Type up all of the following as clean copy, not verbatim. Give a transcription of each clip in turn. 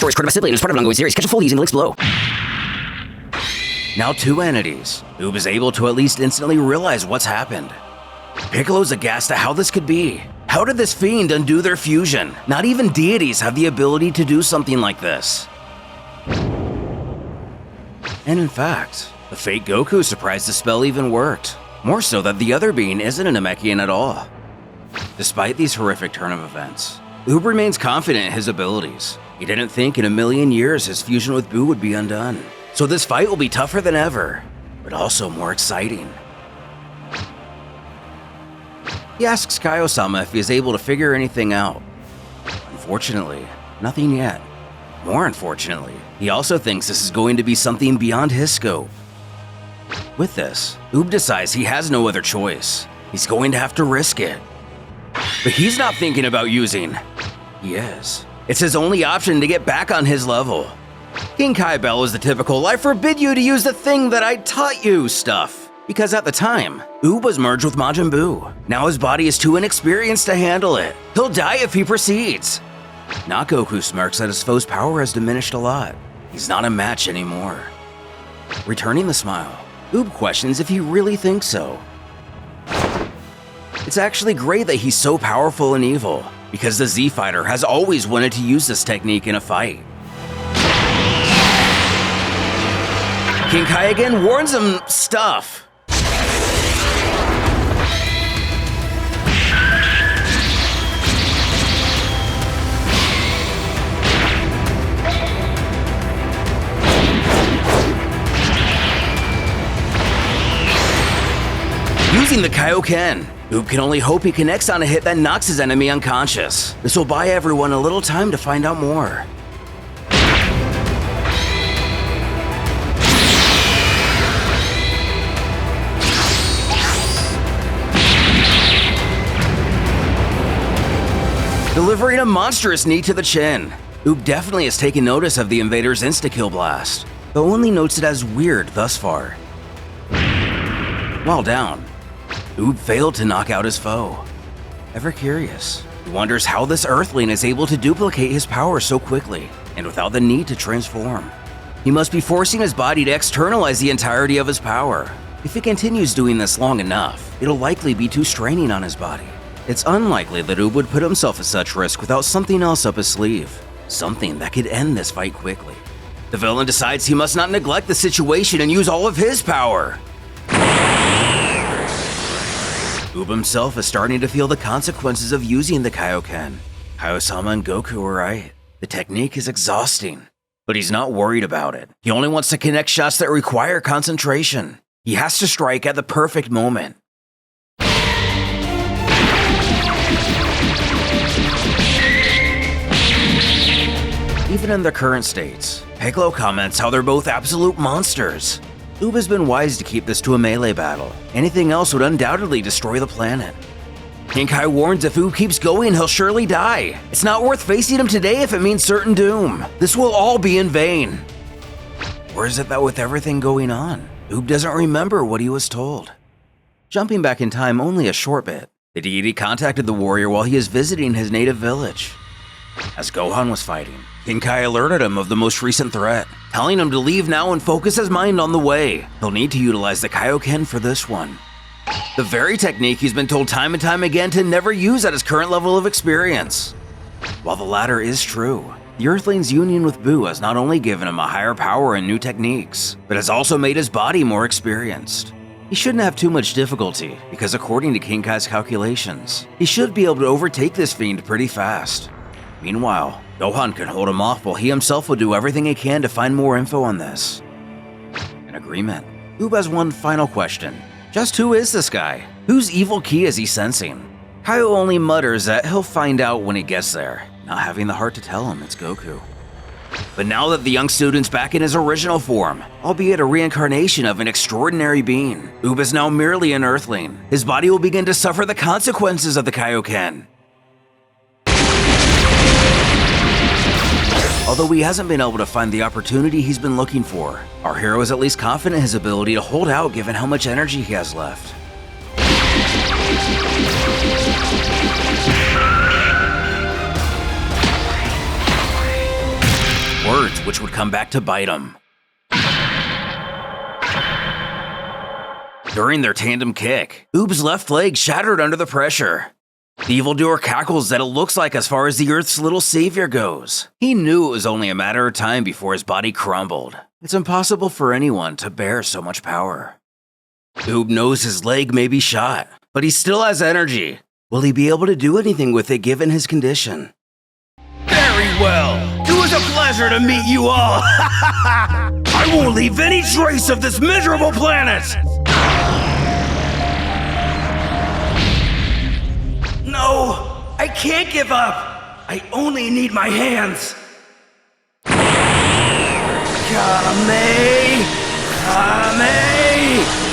story is part of Sebliet and is part of an ongoing series. Catch a full using the links below. Now 2 entities. Oob is able to at least instantly realize what's happened. Piccolo's aghast at how this could be. How did this fiend undo their fusion? Not even deities have the ability to do something like this. And in fact, the fake Goku is surprised the spell even worked. More so that the other being isn't a Namekian at all. Despite these horrific turn of events, Oob remains confident in his abilities. He didn't think in a million years his fusion with Buu would be undone. So this fight will be tougher than ever, but also more exciting. He asks Kaio-sama if he is able to figure anything out. Unfortunately, nothing yet. More unfortunately, he also thinks this is going to be something beyond his scope. With this, Oob decides he has no other choice. He's going to have to risk it. But he's not thinking about using. He is. It's his only option to get back on his level. King Kai-Bell is the typical "I forbid you to use the thing that I taught you" stuff. Because at the time, Oob was merged with Majin Buu. Now his body is too inexperienced to handle it. He'll die if he proceeds. Not Goku smirks that his foe's power has diminished a lot. He's not a match anymore. Returning the smile, Oob questions if he really thinks so. It's actually great that he's so powerful and evil, because the Z-Fighter has always wanted to use this technique in a fight. King Kai again warns him stuff. Using the Kaio-ken, Oob can only hope he connects on a hit that knocks his enemy unconscious. This will buy everyone a little time to find out more. Delivering a monstrous knee to the chin. Oob definitely has taken notice of the invader's insta-kill blast, but only notes it as weird thus far. While down, Oob failed to knock out his foe. Ever curious, he wonders how this Earthling is able to duplicate his power so quickly and without the need to transform. He must be forcing his body to externalize the entirety of his power. If he continues doing this long enough, it'll likely be too straining on his body. It's unlikely that Oob would put himself at such risk without something else up his sleeve. Something that could end this fight quickly. The villain decides he must not neglect the situation and use all of his power. Oob himself is starting to feel the consequences of using the Kaio-ken. Kaio-sama and Goku are right. The technique is exhausting, but he's not worried about it. He only wants to connect shots that require concentration. He has to strike at the perfect moment. Even in their current states, Piccolo comments how they're both absolute monsters. Oob has been wise to keep this to a melee battle. Anything else would undoubtedly destroy the planet. King Kai warns if Oob keeps going, he'll surely die. It's not worth facing him today if it means certain doom. This will all be in vain. Or is it that with everything going on, Oob doesn't remember what he was told? Jumping back in time only a short bit, the deity contacted the warrior while he is visiting his native village. As Gohan was fighting, King Kai alerted him of the most recent threat, telling him to leave now and focus his mind on the way. He'll need to utilize the Kaio-ken for this one. The very technique he's been told time and time again to never use at his current level of experience. While the latter is true, the Earthling's union with Buu has not only given him a higher power and new techniques, but has also made his body more experienced. He shouldn't have too much difficulty, because according to King Kai's calculations, he should be able to overtake this fiend pretty fast. Meanwhile, Gohan can hold him off while he himself will do everything he can to find more info on this. In agreement, Oob has one final question. Just who is this guy? Whose evil key is he sensing? Kaio only mutters that he'll find out when he gets there, not having the heart to tell him it's Goku. But now that the young student's back in his original form, albeit a reincarnation of an extraordinary being, Oob is now merely an Earthling. His body will begin to suffer the consequences of the Kaio-ken. Although he hasn't been able to find the opportunity he's been looking for, our hero is at least confident in his ability to hold out given how much energy he has left. words which would come back to bite him. During their tandem kick, Oob's left leg shattered under the pressure. The evildoer cackles that it looks like as far as the Earth's little savior goes. He knew it was only a matter of time before his body crumbled. It's impossible for anyone to bear so much power. Oob knows his leg may be shot, but he still has energy. Will he be able to do anything with it given his condition? Very well. It was a pleasure to meet you all. I won't leave any trace of this miserable planet. No, I can't give up. I only need my hands. Kame! Kame!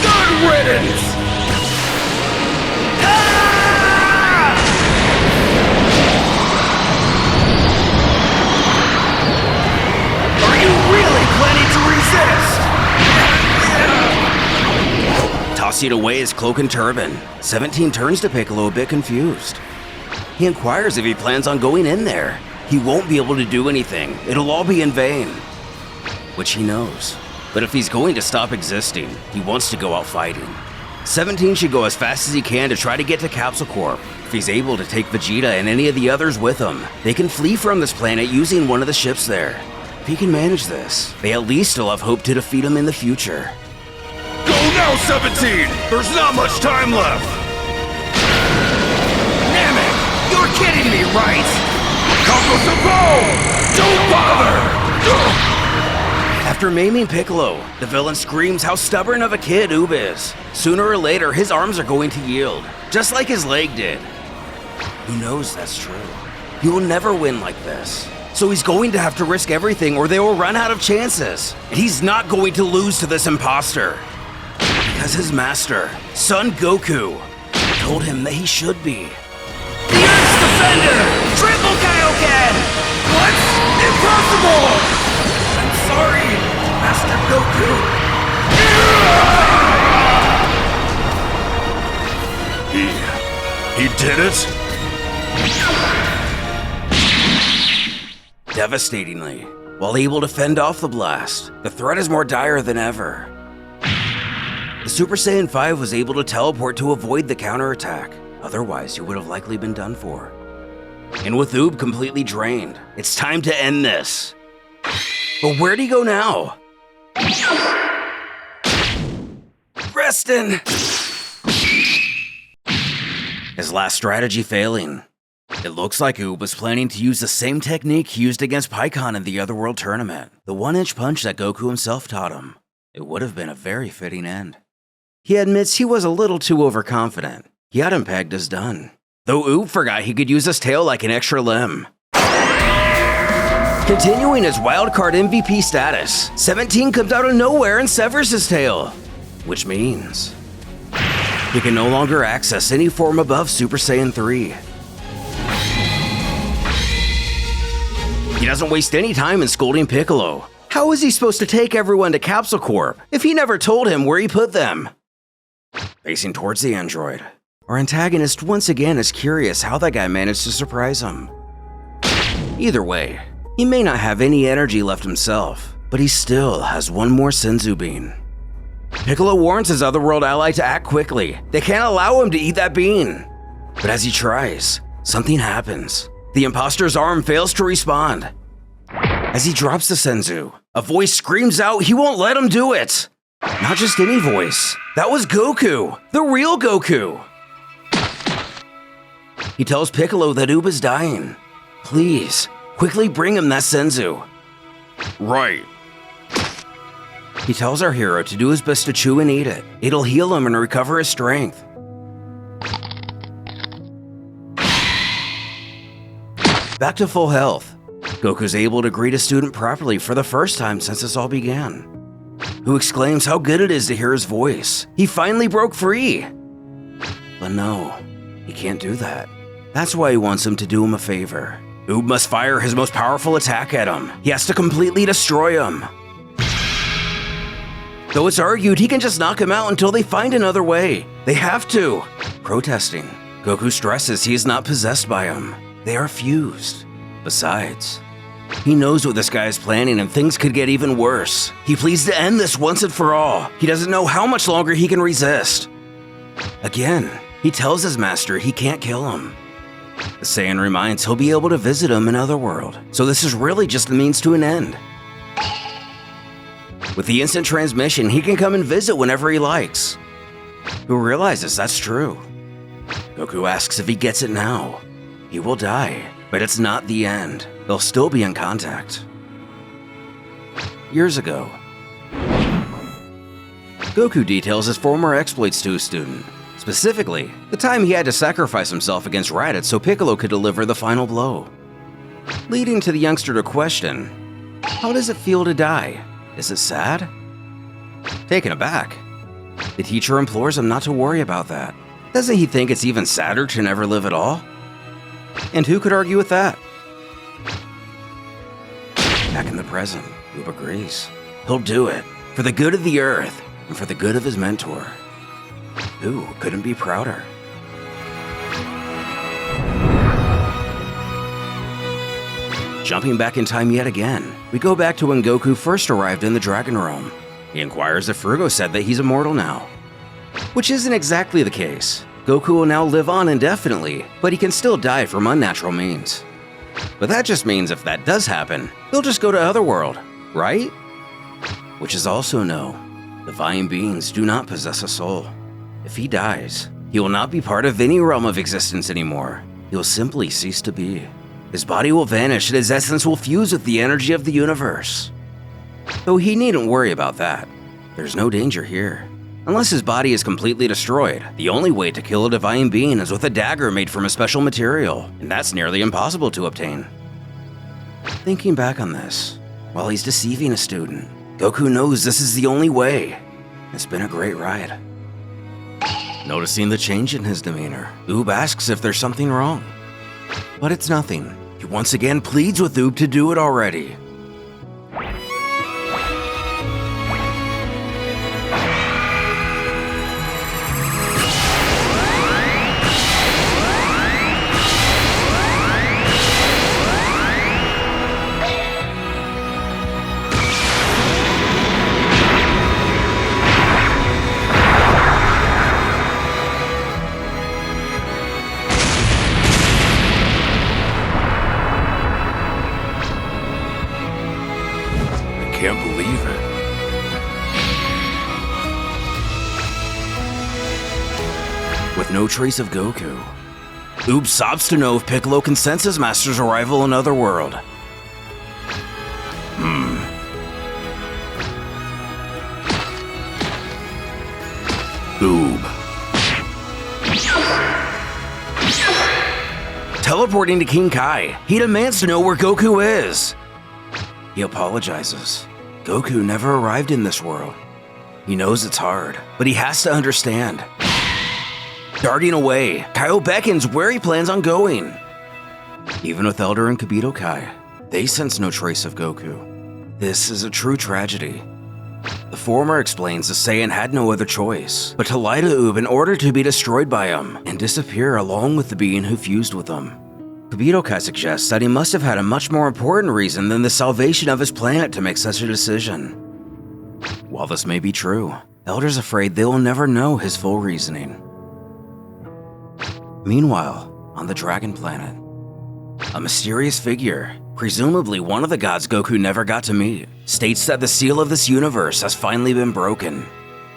Good riddance! Ah! Are you really planning to resist? Tossing away his cloak and turban, 17 turns to Piccolo a bit confused. He inquires if he plans on going in there. He won't be able to do anything. It'll all be in vain. Which he knows. But if he's going to stop existing, he wants to go out fighting. 17 should go as fast as he can to try to get to Capsule Corp. If he's able to take Vegeta and any of the others with him, they can flee from this planet using one of the ships there. If he can manage this, they at least still have hope to defeat him in the future. Go now, 17! There's not much time left! Namek! You're kidding me, right? Don't bother! After maiming Piccolo, the villain screams how stubborn of a kid Oob is. Sooner or later, his arms are going to yield, just like his leg did. Who knows that's true? He will never win like this. So he's going to have to risk everything or they will run out of chances. And he's not going to lose to this imposter. Because his master, Son Goku, told him that he should be. The Earth's Defender! Triple Kaio-ken! What? Impossible! I'm sorry, Master Goku. He did it? Devastatingly, while able to fend off the blast, the threat is more dire than ever. The Super Saiyan 5 was able to teleport to avoid the counterattack, otherwise he would have likely been done for. And with Oob completely drained, it's time to end this. But where'd he go now? Restin! His last strategy failing. It looks like Oob was planning to use the same technique he used against Pikkon in the Otherworld tournament, the 1-inch punch that Goku himself taught him. It would have been a very fitting end. He admits he was a little too overconfident. He had him pegged as done. Though Oob forgot he could use his tail like an extra limb. Continuing his wildcard MVP status, 17 comes out of nowhere and severs his tail. Which means he can no longer access any form above Super Saiyan 3. He doesn't waste any time in scolding Piccolo. How is he supposed to take everyone to Capsule Corp if he never told him where he put them? Facing towards the android, our antagonist once again is curious how that guy managed to surprise him. Either way, he may not have any energy left himself, but he still has one more Senzu bean. Piccolo warns his Otherworld ally to act quickly. They can't allow him to eat that bean. But as he tries, something happens. The imposter's arm fails to respond. As he drops the Senzu, a voice screams out he won't let him do it. Not just any voice. That was Goku, the real Goku. He tells Piccolo that Oob is dying. Please, quickly bring him that Senzu. Right. He tells our hero to do his best to chew and eat it. It'll heal him and recover his strength. Back to full health, Goku's able to greet a student properly for the first time since this all began, who exclaims how good it is to hear his voice. He finally broke free. But no, he can't do that. That's why he wants him to do him a favor. Oob must fire his most powerful attack at him. He has to completely destroy him. Though it's argued he can just knock him out until they find another way. They have to. Protesting, Goku stresses he is not possessed by him. They are fused. Besides, He knows what this guy is planning and things could get even worse. He pleads to end this once and for all. He doesn't know how much longer he can resist. Again, he tells his master he can't kill him. The Saiyan reminds he'll be able to visit him in Otherworld, so this is really just a means to an end. With the instant transmission, he can come and visit whenever he likes. Goku realizes that's true. Goku asks if he gets it now. He will die, but it's not the end. They'll still be in contact. Years ago, Goku details his former exploits to a student. Specifically, the time he had to sacrifice himself against Raditz so Piccolo could deliver the final blow. Leading to the youngster to question, how does it feel to die? Is it sad? Taken aback, the teacher implores him not to worry about that. Doesn't he think it's even sadder to never live at all? And who could argue with that? Back in the present, Oob agrees. He'll do it, for the good of the Earth, and for the good of his mentor. Who couldn't be prouder? Jumping back in time yet again, we go back to when Goku first arrived in the Dragon Realm. He inquires if Frugo said that he's immortal now. Which isn't exactly the case. Goku will now live on indefinitely, but he can still die from unnatural means. But that just means if that does happen, he'll just go to Otherworld, right? Which is also no. Divine beings do not possess a soul. If he dies, he will not be part of any realm of existence anymore. He will simply cease to be. His body will vanish and his essence will fuse with the energy of the universe. Though he needn't worry about that. There's no danger here. Unless his body is completely destroyed, the only way to kill a divine being is with a dagger made from a special material, and that's nearly impossible to obtain. Thinking back on this, while he's deceiving a student, Goku knows this is the only way. It's been a great ride. Noticing the change in his demeanor, Oob asks if there's something wrong. But it's nothing. He once again pleads with Oob to do it already. Can't believe it. With no trace of Goku, Oob sobs to know if Piccolo can sense his master's arrival in Otherworld. Oob. Teleporting to King Kai, he demands to know where Goku is. He apologizes. Goku never arrived in this world. He knows it's hard, but he has to understand. Darting away, Kaio beckons where he plans on going. Even with Elder and Kibito Kai, they sense no trace of Goku. This is a true tragedy. The former explains the Saiyan had no other choice but to lie to Oob in order to be destroyed by him and disappear along with the being who fused with him. Kibito Kai suggests that he must have had a much more important reason than the salvation of his planet to make such a decision. While this may be true, Elder's afraid they will never know his full reasoning. Meanwhile, on the Dragon Planet, a mysterious figure, presumably one of the gods Goku never got to meet, states that the seal of this universe has finally been broken.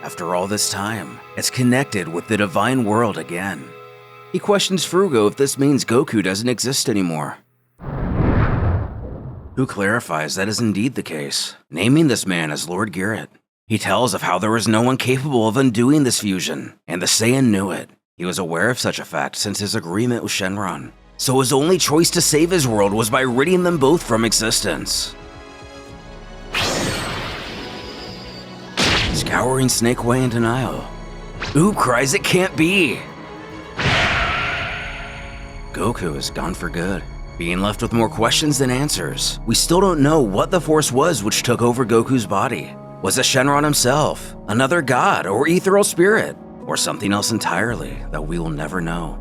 After all this time, it's connected with the divine world again. He questions Frugo if this means Goku doesn't exist anymore. Who clarifies that is indeed the case, naming this man as Lord Garrett. He tells of how there was no one capable of undoing this fusion, and the Saiyan knew it. He was aware of such a fact since his agreement with Shenron, so his only choice to save his world was by ridding them both from existence. Scouring Snake Way in denial, Oob cries it can't be. Goku is gone for good, being left with more questions than answers. We still don't know what the force was which took over Goku's body. Was it Shenron himself, another god, or ethereal spirit, or something else entirely that we will never know?